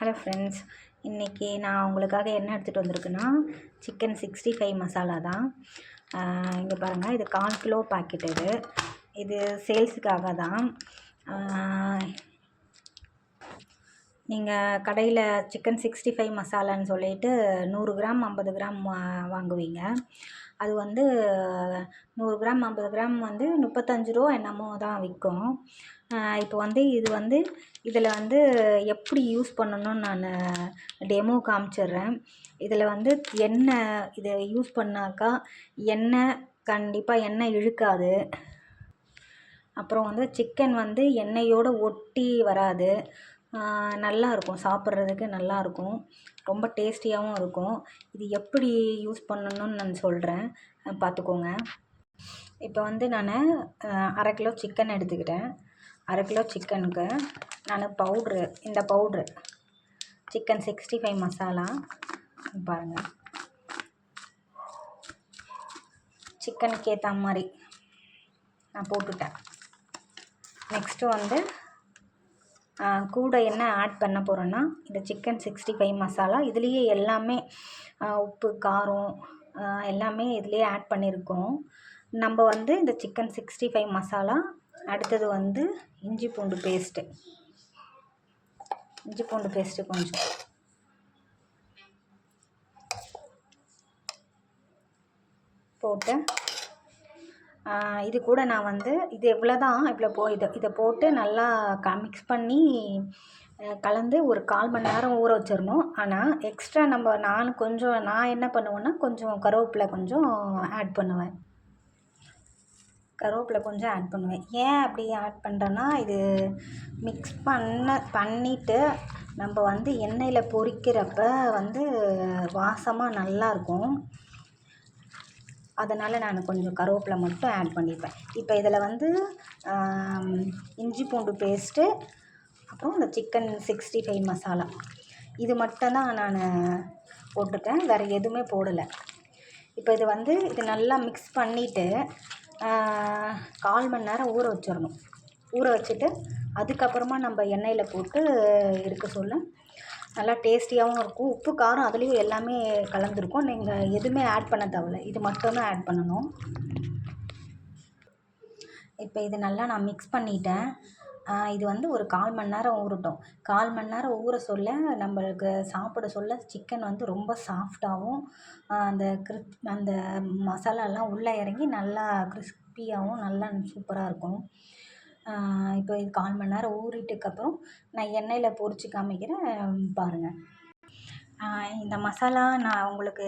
Hello friends, இன்றைக்கி நான் உங்களுக்காக என்ன எடுத்துகிட்டு வந்திருக்குன்னா சிக்கன் 65 மசாலா தான். இங்கே பாருங்கள், இது 1/4 கிலோ பாக்கெட். இது சேல்ஸுக்காக தான். நீங்கள் கடையில் சிக்கன் 65 மசாலான்னு சொல்லிட்டு 100 கிராம் 50 கிராம் வாங்குவீங்க. அது வந்து 100 கிராம் 50 கிராம் வந்து 35 ரூபா என்னமோ தான் விற்கும். இப்போ வந்து இதில் வந்து எப்படி யூஸ் பண்ணணும்னு நான் டெமோ காமிச்சிடுறேன். இதில் வந்து எண்ணெய் இதை யூஸ் பண்ணாக்கா கண்டிப்பாக எண்ணெய் இழுக்காது. அப்புறம் வந்து சிக்கன் வந்து எண்ணெயோடு ஒட்டி வராது. நல்லாயிருக்கும், சாப்பிட்றதுக்கு நல்லாயிருக்கும், ரொம்ப டேஸ்டியாகவும் இருக்கும். இது எப்படி யூஸ் பண்ணணும்னு நான் சொல்கிறேன், பார்த்துக்கோங்க. இப்போ வந்து நான் 1/2 கிலோ சிக்கன் எடுத்துக்கிட்டேன். 1/2 கிலோ சிக்கனுக்கு நான் இந்த பவுட்ரு சிக்கன் 65 மசாலா பாருங்கள், சிக்கனுக்கு ஏற்ற மாதிரி நான் போட்டுட்டேன். நெக்ஸ்ட்டு வந்து கூட என்ன ஆட் பண்ண போகிறேன்னா, இந்த சிக்கன் 65 மசாலா இதுலேயே எல்லாமே உப்பு காரம் எல்லாமே இதுலேயே ஆட் பண்ணியிருக்கோம். நம்ம வந்து இந்த சிக்கன் 65 மசாலா, அடுத்தது வந்து இஞ்சி பூண்டு பேஸ்ட்டு கொஞ்சம் போட்டு இது கூட நான் வந்து இது இவ்வளோ தான், இதை போட்டு நல்லா மிக்ஸ் பண்ணி கலந்து ஒரு 1/4 மணி நேரம் ஊற வச்சிடணும். ஆனால் எக்ஸ்ட்ரா நான் என்ன பண்ணுவேன்னா, கொஞ்சம் கருவேப்பிலை கொஞ்சம் ஆட் பண்ணுவேன். ஏன் அப்படி ஆட் பண்ணுறேன்னா, இது மிக்ஸ் பண்ணிவிட்டு நம்ம வந்து எண்ணெயில் பொரிக்கிறப்ப வந்து வாசமாக நல்லாயிருக்கும். அதனால் நான் கொஞ்சம் கருவேப்பிலை மட்டும் ஆட் பண்ணிப்பேன். இப்போ இதில் வந்து இஞ்சி பூண்டு பேஸ்ட்டு, அப்புறம் இந்த சிக்கன் 65 மசாலா இது மட்டும்தான் நான் போட்டுட்டேன், வேறு எதுவுமே போடலை. இப்போ இது நல்லா மிக்ஸ் பண்ணிவிட்டு 1/4 மணி நேரம் ஊற வச்சிடணும். ஊற வச்சுட்டு அதுக்கப்புறமா நம்ம எண்ணெயில் போட்டு எடுக்க சொல்ல நல்லா டேஸ்டியாகவும் இருக்கும். உப்பு காரம் அதுலேயும் எல்லாமே கலந்துருக்கும். நீங்கள் எதுவுமே ஆட் பண்ண தேவையில்ல, இது மட்டும்தான் ஆட் பண்ணணும். இப்போ இது நல்லா நான் மிக்ஸ் பண்ணிட்டேன். இது வந்து ஒரு 1/4 மணி நேரம் ஊறட்டும். 1/4 மணி நேரம் ஊற சொல்ல நம்மளுக்கு சாப்பிட சொல்ல சிக்கன் வந்து ரொம்ப சாஃப்டாகவும் அந்த மசாலாலாம் உள்ளே இறங்கி நல்லா கிறிஸ்பியாகவும் நல்லா சூப்பராக இருக்கும். இப்போ இது 1/4 மணி நேரம் ஊறிட்டுக்கப்புறம் நான் எண்ணெயில் பொரித்து காமிக்கிறேன், பாருங்கள். இந்த மசாலா நான் உங்களுக்கு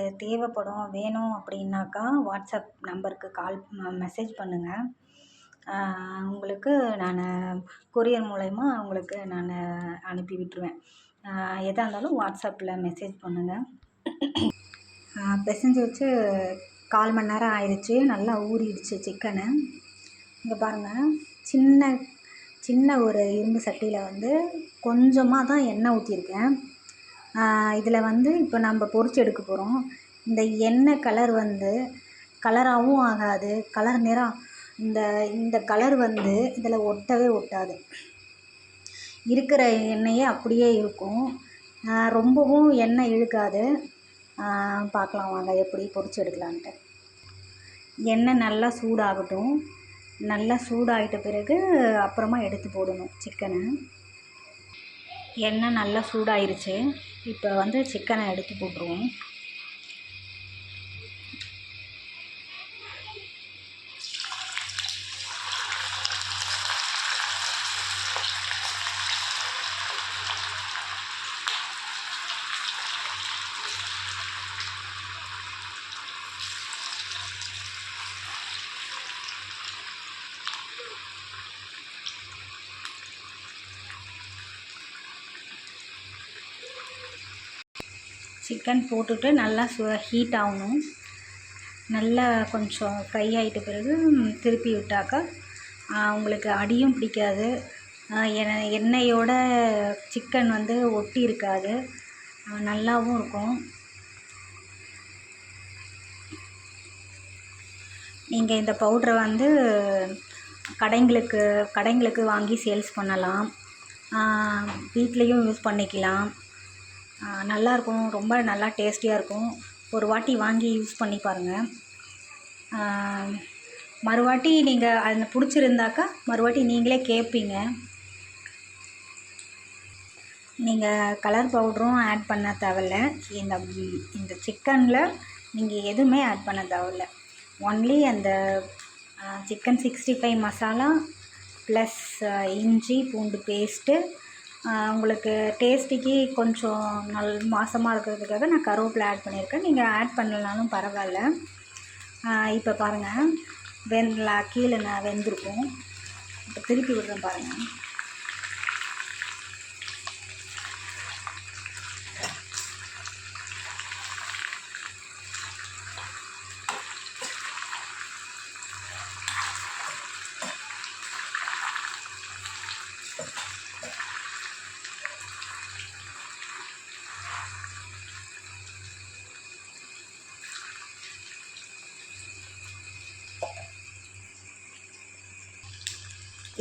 வேணும் அப்படின்னாக்கா வாட்ஸ்அப் நம்பருக்கு மெசேஜ் பண்ணுங்கள். உங்களுக்கு நான் கொரியர் மூலயமா உங்களுக்கு நான் அனுப்பி விட்டுருவேன். எதாக இருந்தாலும் வாட்ஸ்அப்பில் மெசேஜ் பண்ணுங்கள். பிசைஞ்சு வச்சு 1/4 மணி நேரம் ஆயிடுச்சு, நல்லா ஊறிடுச்சு சிக்கனு. இங்கே பாருங்கள், சின்ன ஒரு இரும்பு சட்டியில் வந்து கொஞ்சமாக தான் எண்ணெய் ஊற்றிருக்கேன். இதில் வந்து இப்போ நம்ம பொரிச்சு எடுக்க போகிறோம். இந்த எண்ணெய் கலர் வந்து கலராகவும் ஆகாது, நிறம் இந்த கலர் வந்து இதில் ஒட்டவே ஒட்டாது. இருக்கிற எண்ணெயே அப்படியே இருக்கும், ரொம்பவும் எண்ணெய் இழுக்காது. பார்க்கலாம் வாங்க எப்படி பொரிச்சு எடுக்கலான்ட்டு. எண்ணெய் நல்லா சூடாகட்டும். நல்லா சூடாகிட்ட பிறகு அப்புறமா எடுத்து போடணும் சிக்கனை. எண்ணெய் நல்லா சூடாயிருச்சு. இப்போ வந்து சிக்கனை எடுத்து போட்டுருவோம். சிக்கன் போட்டுட்டு நல்லா ஹீட் ஆகணும். நல்லா கொஞ்சம் ஃப்ரை ஆகிட்ட பிறகு திருப்பி விட்டாக்கா உங்களுக்கு அடியும் பிடிக்காது, எண்ணெயோட சிக்கன் வந்து ஒட்டி இருக்காது, நல்லாவும் இருக்கும். நீங்கள் இந்த பவுட்ரை வந்து கடைங்களுக்கு வாங்கி சேல்ஸ் பண்ணலாம், வீட்லேயும் யூஸ் பண்ணிக்கலாம். நல்லாயிருக்கும், ரொம்ப நல்லா டேஸ்டியாக இருக்கும். ஒரு வாட்டி வாங்கி யூஸ் பண்ணி பாருங்கள். மறுவாட்டி நீங்கள் அது பிடிச்சிருந்தாக்கா மறுவாட்டி நீங்களே கேட்பீங்க. நீங்கள் கலர் பவுடரும் ஆட் பண்ண தேவையில்ல. இந்த சிக்கனில் நீங்கள் எதுவுமே ஆட் பண்ண தேவையில்ல. ஒன்லி அந்த சிக்கன் 65 மசாலா ப்ளஸ் இஞ்சி பூண்டு பேஸ்ட்டு. உங்களுக்கு டேஸ்ட்டுக்கு கொஞ்சம் வாசமாக இருக்கிறதுக்காக நான் கருவேப்பிலை ஆட் பண்ணியிருக்கேன். நீங்கள் ஆட் பண்ணலனாலும் பரவாயில்ல. இப்போ பாருங்கள், கீழே நான் வெந்திருக்கும். இப்போ திருப்பி விடுறேன் பாருங்கள்.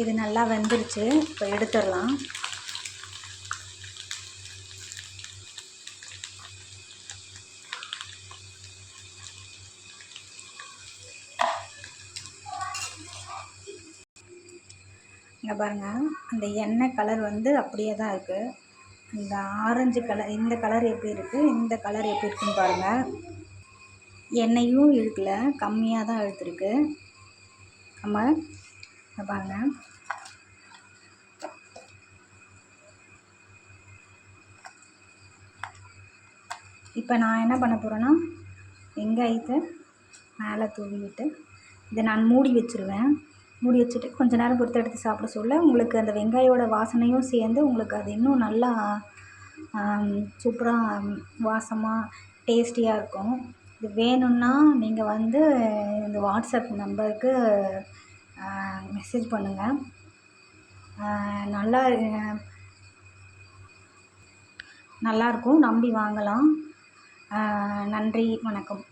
இது நல்லா வெந்துருச்சு. இப்போ எடுத்துடலாம். இங்கே பாருங்கள், அந்த எண்ணெய் கலர் அப்படியே தான் இருக்குது. இந்த ஆரஞ்சு கலர், இந்த கலர் எப்படி இருக்குது, இந்த கலர் எப்படி இருக்குன்னு பாருங்கள். எண்ணெயும் இழுக்கல, கம்மியாக தான் இழுத்துருக்கு. நம்ம பாருங்கள், இப்போ நான் என்ன பண்ண போகிறேன்னா வெங்காயத்தை மேலே தூவிட்டு இதை நான் மூடி வச்சுருவேன். மூடி வச்சுட்டு கொஞ்ச நேரம் பொறுத்து எடுத்து சாப்பிட சொல்ல உங்களுக்கு அந்த வெங்காயோட வாசனையும் சேர்ந்து உங்களுக்கு அது இன்னும் நல்லா சூப்பராக வாசமாக டேஸ்டியாக இருக்கும். இது வேணும்னா நீங்கள் இந்த வாட்ஸ்அப் நம்பருக்கு மெசேஜ் பண்ணுங்கள். நல்லாயிருக்கும், நம்பி வாங்கலாம். நன்றி, வணக்கம்.